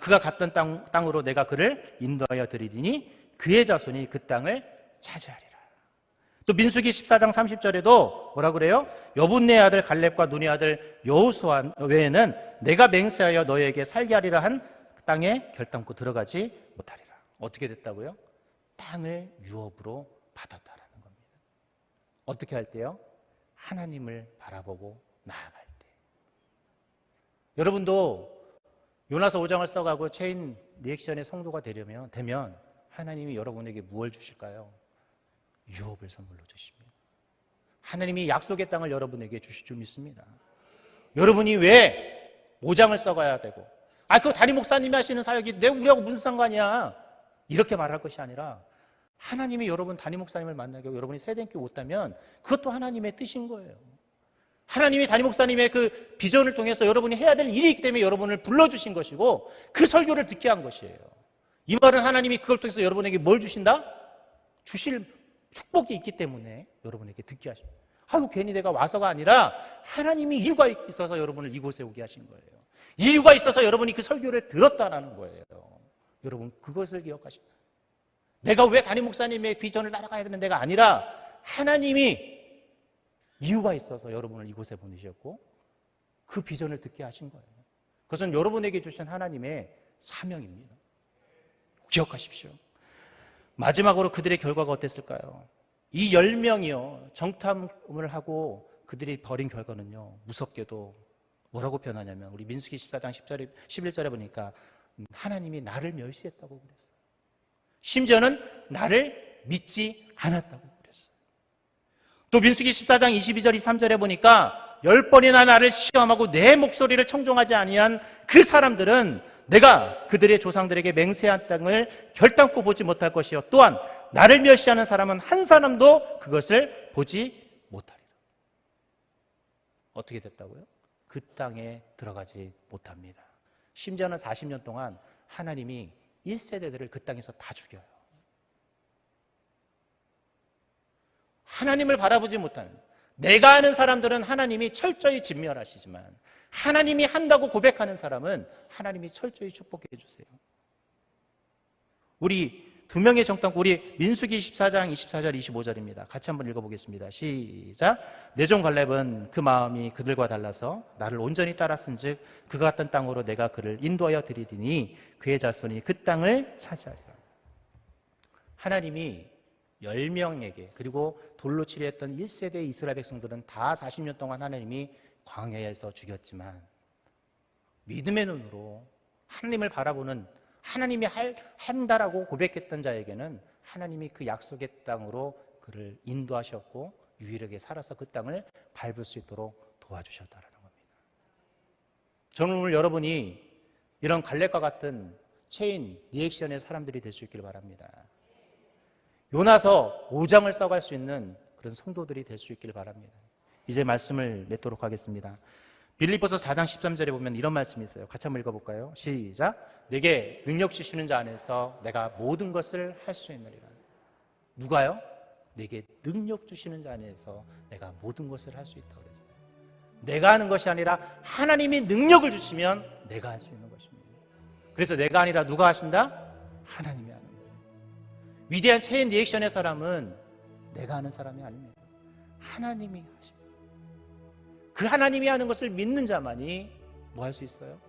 그가 갔던 땅으로 내가 그를 인도하여 드리리니 그의 자손이 그 땅을 차지하리라. 또 민수기 14장 30절에도 뭐라 그래요? 여분네 아들 갈렙과 눈의 아들 여호수아 외에는 내가 맹세하여 너에게 살게 하리라 한 땅에 결단코 들어가지 못하리라. 어떻게 됐다고요? 땅을 유업으로 받았다라는 겁니다. 어떻게 할 때요? 하나님을 바라보고 나아갈 때. 여러분도 요나서 5장을 써가고 체인 리액션의 성도가 되면 하나님이 여러분에게 무엇을 주실까요? 유업을 선물로 주십니다. 하나님이 약속의 땅을 여러분에게 주실 줄 믿습니다. 여러분이 왜 5장을 써가야 되고, 그거 담임 목사님이 하시는 사역이 우리하고 무슨 상관이야, 이렇게 말할 것이 아니라, 하나님이 여러분 담임 목사님을 만나게 하고 여러분이 세대교회 왔다면 그것도 하나님의 뜻인 거예요. 하나님이 담임 목사님의 그 비전을 통해서 여러분이 해야 될 일이 있기 때문에 여러분을 불러주신 것이고 그 설교를 듣게 한 것이에요. 이 말은 하나님이 그걸 통해서 여러분에게 뭘 주신다? 주실 축복이 있기 때문에 여러분에게 듣게 하십니다. 괜히 내가 와서가 아니라 하나님이 이유가 있어서 여러분을 이곳에 오게 하신 거예요. 이유가 있어서 여러분이 그 설교를 들었다라는 거예요. 여러분 그것을 기억하십니다. 내가 왜 담임 목사님의 비전을 따라가야 되는 데가 아니라 하나님이 이유가 있어서 여러분을 이곳에 보내셨고 그 비전을 듣게 하신 거예요. 그것은 여러분에게 주신 하나님의 사명입니다. 기억하십시오. 마지막으로 그들의 결과가 어땠을까요? 이 10명이요 정탐을 하고 그들이 벌인 결과는요 무섭게도 뭐라고 표현하냐면 우리 민수기 14장 10절에, 11절에 보니까 하나님이 나를 멸시했다고 그랬어요. 심지어는 나를 믿지 않았다고 그랬어요. 또 민수기 14장 22절 23절에 보니까 10번이나 나를 시험하고 내 목소리를 청종하지 아니한 그 사람들은 내가 그들의 조상들에게 맹세한 땅을 결단코 보지 못할 것이요 또한 나를 멸시하는 사람은 한 사람도 그것을 보지 못하리라. 어떻게 됐다고요? 그 땅에 들어가지 못합니다. 심지어는 40년 동안 하나님이 1세대들을 그 땅에서 다 죽여요. 하나님을 바라보지 못하는, 내가 아는 사람들은 하나님이 철저히 진멸하시지만 하나님이 한다고 고백하는 사람은 하나님이 철저히 축복해 주세요. 우리 두 명의 정탐꾼, 우리 민수기 14장 24절 25절입니다. 같이 한번 읽어보겠습니다. 시작. 내 종 갈렙은 그 마음이 그들과 달라서 나를 온전히 따랐은즉 그가 갔던 땅으로 내가 그를 인도하여 드리리니 그의 자손이 그 땅을 차지하리라. 하나님이 10명에게 그리고 돌로 치려했던 1세대 이스라엘 백성들은 다 40년 동안 하나님이 광야에서 죽였지만 믿음의 눈으로 하나님을 바라보는, 하나님이 한다라고 고백했던 자에게는 하나님이 그 약속의 땅으로 그를 인도하셨고 유일하게 살아서 그 땅을 밟을 수 있도록 도와주셨다라는 겁니다. 저는 오늘 여러분이 이런 갈렙과 같은 체인 리액션의 사람들이 될 수 있길 바랍니다. 요나서 5장을 써갈 수 있는 그런 성도들이 될 수 있길 바랍니다. 이제 말씀을 맺도록 하겠습니다. 빌립보서 4장 13절에 보면 이런 말씀이 있어요. 같이 한번 읽어볼까요? 시작. 내게 능력 주시는 자 안에서 내가 모든 것을 할 수 있느니라. 누가요? 내게 능력 주시는 자 안에서 내가 모든 것을 할 수 있다고 그랬어요. 내가 하는 것이 아니라 하나님이 능력을 주시면 내가 할 수 있는 것입니다. 그래서 내가 아니라 누가 하신다? 하나님이 하는 거예요. 위대한 체인 리액션의 사람은 내가 하는 사람이 아닙니다. 하나님이 하십니다. 그 하나님이 하는 것을 믿는 자만이 뭐 할 수 있어요?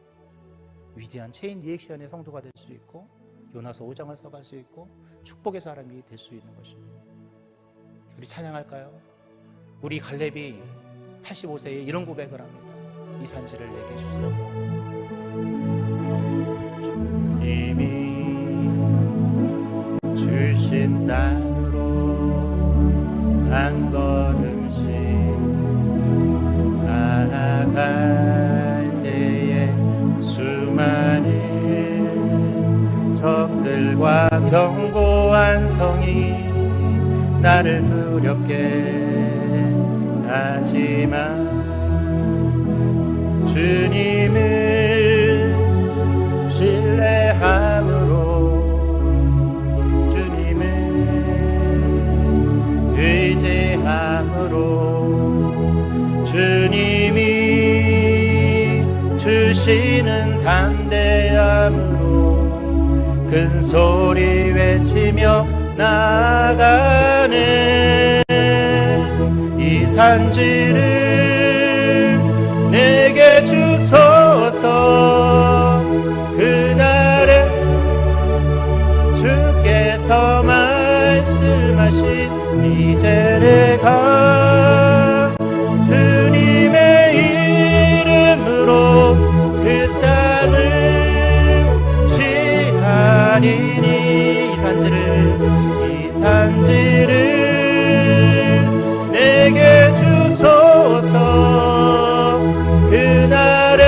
위대한 체인 리액션의 성도가 될 수 있고 요나서 5장을 써갈 수 있고 축복의 사람이 될 수 있는 것입니다. 우리 찬양할까요? 우리 갈렙이 85세에 이런 고백을 합니다. 이 산지를 내게 주소서. 주님이 주신 땅으로 한 걸음씩 나아갈 때에 수많은 적들과 견고한 성이 나를 두렵게 하지만 주님을 신뢰함으로 주님을 의지함으로 주님이 주시는 담대함으로 큰 소리 외치며 나아가는 산지를 내게 주소서. 그날에 주께서 말씀하신 이제 내가 주님의 이름으로 그 땅을 취하리니. 이 산지를 내게 주소서. 그날에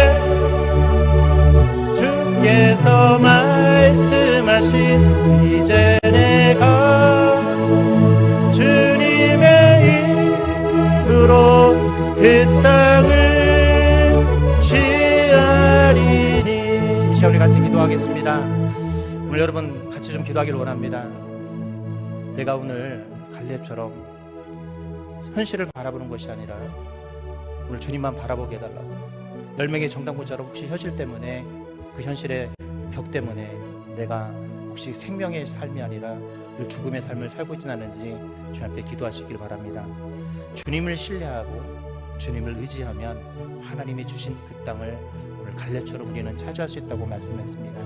주께서 말씀하신 이제 내가 주님의 이름으로 그 땅을 취하리니. 이 시간 우리 같이 기도하겠습니다. 오늘 여러분 같이 좀 기도하기를 원합니다. 내가 오늘 갈렙처럼 현실을 바라보는 것이 아니라 오늘 주님만 바라보게 해달라고. 10명의 정당부자로 혹시 현실 때문에, 그 현실의 벽 때문에 내가 혹시 생명의 삶이 아니라 죽음의 삶을 살고 있지는 않은지 주님 앞에 기도하시길 바랍니다. 주님을 신뢰하고 주님을 의지하면 하나님이 주신 그 땅을 오늘 갈렙처럼 우리는 차지할 수 있다고 말씀했습니다.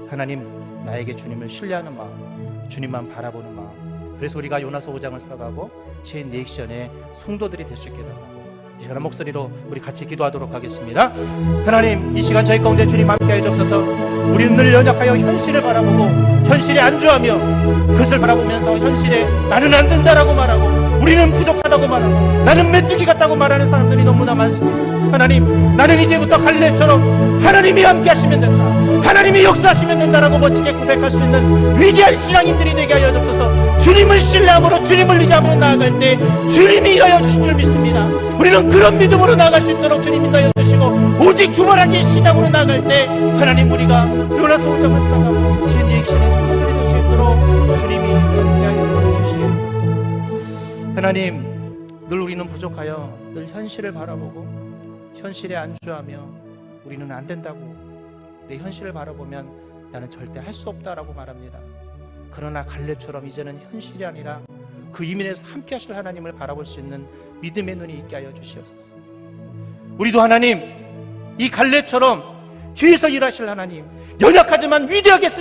하나님, 나에게 주님을 신뢰하는 마음, 주님만 바라보는 마음, 그래서 우리가 요나서 5장을 써가고 체인 리액션의 성도들이 될 수 있게 해달라고 이 시간 목소리로 우리 같이 기도하도록 하겠습니다. 하나님, 이 시간 저희 가운데 주님 함께하여 주옵소서. 우리는 늘 연약하여 현실을 바라보고 현실에 안주하며 그것을 바라보면서 현실에 나는 안 된다라고 말하고 우리는 부족하다고 말하고 나는 메뚜기 같다고 말하는 사람들이 너무나 많습니다. 하나님, 나는 이제부터 갈렙처럼 하나님이 함께 하시면 된다, 하나님이 역사하시면 된다라고 멋지게 고백할 수 있는 위대한 신앙인들이 되게 하여 주옵소서. 주님을 신뢰함으로 주님을 의지함으로 나아갈 때 주님이 일하여 주실 줄 믿습니다. 우리는 그런 믿음으로 나아갈 수 있도록 주님 인도하여 주시고, 오직 주말하게 신앙으로 나아갈 때 하나님, 우리가 요나서 5장을 써가고 제 리액션의 성도들이 될 수 있도록 주님이 함께하여 주시옵소서. 하나님, 늘 우리는 부족하여 늘 현실을 바라보고 현실에 안주하며 우리는 안 된다고, 내 현실을 바라보면 나는 절대 할 수 없다라고 말합니다. 그러나 갈렙처럼 이제는 현실이 아니라 그 이면에서 함께 하실 하나님을 바라볼 수 있는 믿음의 눈이 있게 하여 주시옵소서. 우리도 하나님, 이 갈렙처럼 뒤에서 일하실 하나님, 연약하지만 위대하게